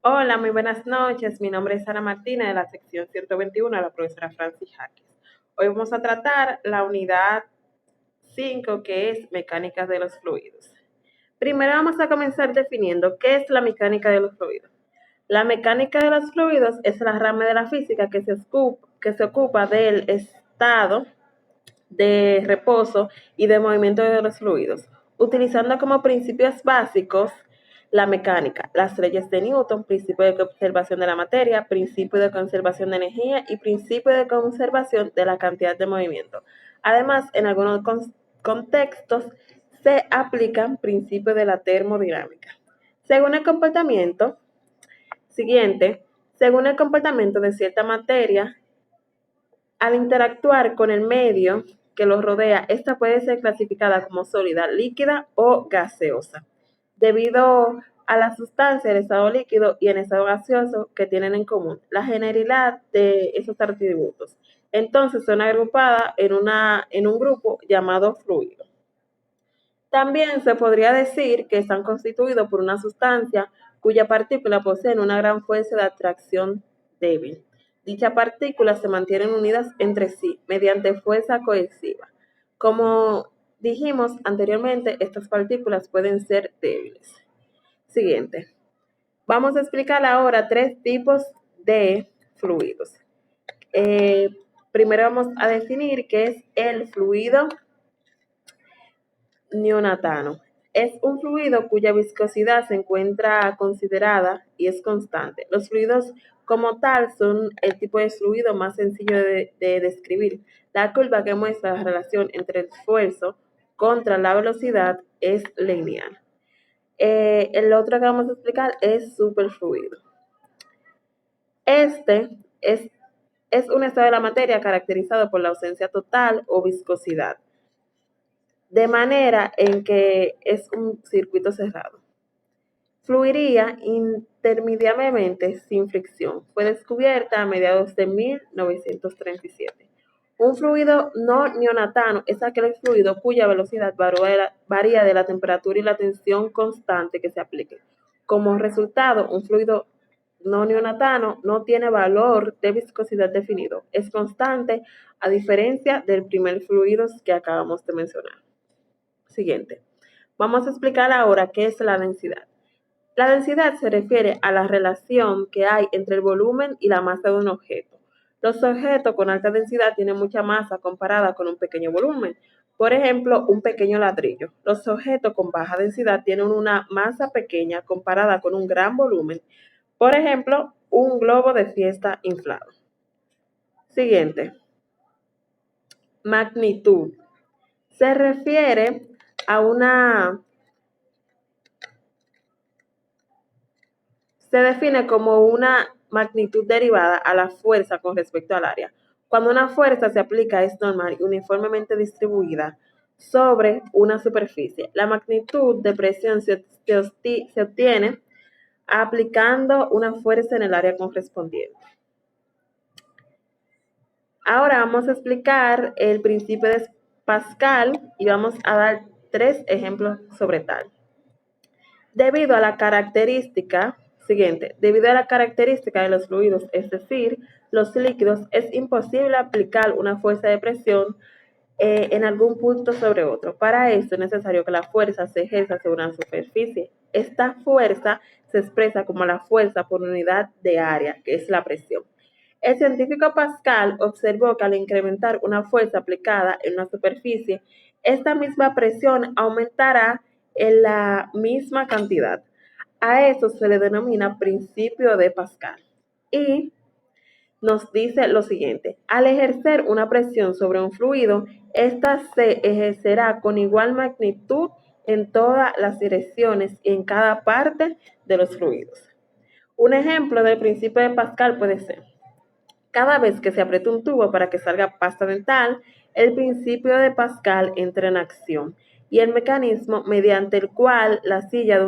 Hola, muy buenas noches. Mi nombre es Ana Martínez de la sección 121 de la profesora Francis Jaques. Hoy vamos a tratar la unidad 5, que es mecánica de los fluidos. Primero vamos a comenzar definiendo qué es la mecánica de los fluidos. La mecánica de los fluidos es la rama de la física que se ocupa del estado de reposo y de movimiento de los fluidos, utilizando como principios básicos la mecánica, las leyes de Newton, principio de conservación de la materia, principio de conservación de energía y principio de conservación de la cantidad de movimiento. Además, en algunos contextos se aplican principios de la termodinámica. Según el comportamiento siguiente, según el comportamiento de cierta materia, al interactuar con el medio que los rodea, esta puede ser clasificada como sólida, líquida o gaseosa, debido a la sustancia, el estado líquido y el estado gaseoso que tienen en común, la generalidad de esos atributos. Entonces son agrupadas en un grupo llamado fluido. También se podría decir que están constituidos por una sustancia cuya partícula poseen una gran fuerza de atracción débil. Dichas partículas se mantienen unidas entre sí mediante fuerza cohesiva. Como dijimos anteriormente, estas partículas pueden ser débiles. Siguiente. Vamos a explicar ahora tres tipos de fluidos. Eh, Primero vamos a definir qué es el fluido neonatano. Es un fluido cuya viscosidad se encuentra considerada y es constante. Los fluidos como tal son el tipo de fluido más sencillo de describir. La curva que muestra la relación entre el esfuerzo contra la velocidad es lineal. El otro que vamos a explicar es superfluido. Este es un estado de la materia caracterizado por la ausencia total o viscosidad, de manera en que es un circuito cerrado. Fluiría intermediariamente sin fricción. Fue descubierta a mediados de 1937. Un fluido no neonatano es aquel fluido cuya velocidad varía de la temperatura y la tensión constante que se aplique. Como resultado, un fluido no neonatano no tiene valor de viscosidad definido. Es constante, a diferencia del primer fluido que acabamos de mencionar. Siguiente. Vamos a explicar ahora qué es la densidad. La densidad se refiere a la relación que hay entre el volumen y la masa de un objeto. Los objetos con alta densidad tienen mucha masa comparada con un pequeño volumen. Por ejemplo, un pequeño ladrillo. Los objetos con baja densidad tienen una masa pequeña comparada con un gran volumen. Por ejemplo, un globo de fiesta inflado. Siguiente. Magnitud. Se refiere a una Se define como una magnitud derivada a la fuerza con respecto al área. Cuando una fuerza se aplica es normal y uniformemente distribuida sobre una superficie. La magnitud de presión se obtiene aplicando una fuerza en el área correspondiente. Ahora vamos a explicar el principio de Pascal y vamos a dar tres ejemplos sobre tal. Debido a la característica de los fluidos, es decir, los líquidos, es imposible aplicar una fuerza de presión en algún punto sobre otro. Para esto es necesario que la fuerza se ejerza sobre una superficie. Esta fuerza se expresa como la fuerza por unidad de área, que es la presión. El científico Pascal observó que al incrementar una fuerza aplicada en una superficie, esta misma presión aumentará en la misma cantidad. A eso se le denomina principio de Pascal. Y nos dice lo siguiente: al ejercer una presión sobre un fluido, ésta se ejercerá con igual magnitud en todas las direcciones y en cada parte de los fluidos. Un ejemplo del principio de Pascal puede ser: cada vez que se aprieta un tubo para que salga pasta dental, el principio de Pascal entra en acción y el mecanismo mediante el cual la silla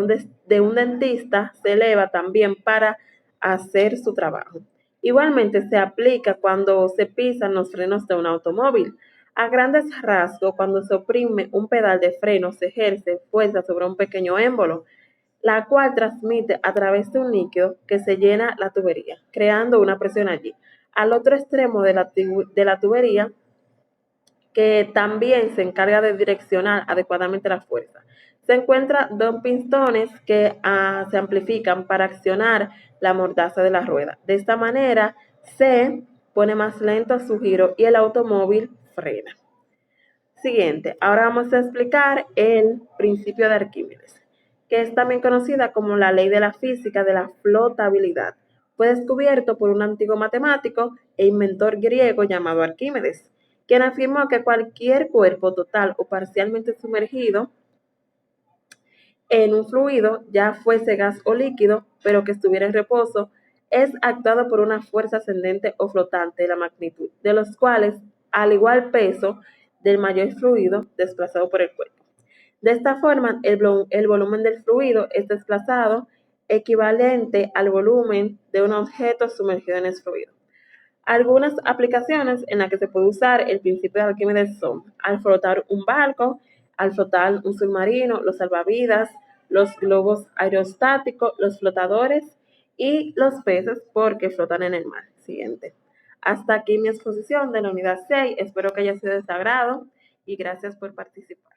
de un dentista se eleva también para hacer su trabajo. Igualmente se aplica cuando se pisan los frenos de un automóvil. A grandes rasgos, cuando se oprime un pedal de freno, se ejerce fuerza sobre un pequeño émbolo. la cual transmite a través de un líquido que se llena la tubería, creando una presión allí. Al otro extremo de la tubería, que también se encarga de direccionar adecuadamente la fuerza. Se encuentran dos pistones que se amplifican para accionar la mordaza de la rueda. De esta manera se pone más lento su giro y el automóvil frena. Siguiente, ahora vamos a explicar el principio de Arquímedes, que es también conocida como la ley de la física de la flotabilidad. Fue descubierto por un antiguo matemático e inventor griego llamado Arquímedes, quien afirmó que cualquier cuerpo total o parcialmente sumergido en un fluido, ya fuese gas o líquido, pero que estuviera en reposo, es actuado por una fuerza ascendente o flotante de la magnitud, de los cuales, al igual peso del mayor fluido desplazado por el cuerpo. De esta forma, el volumen del fluido es desplazado equivalente al volumen de un objeto sumergido en el fluido. Algunas aplicaciones en las que se puede usar el principio de Arquímedes son al flotar un barco, al flotar un submarino, los salvavidas, los globos aerostáticos, los flotadores y los peces porque flotan en el mar. Siguiente. Hasta aquí mi exposición de la unidad 6. Espero que haya sido de su agrado y gracias por participar.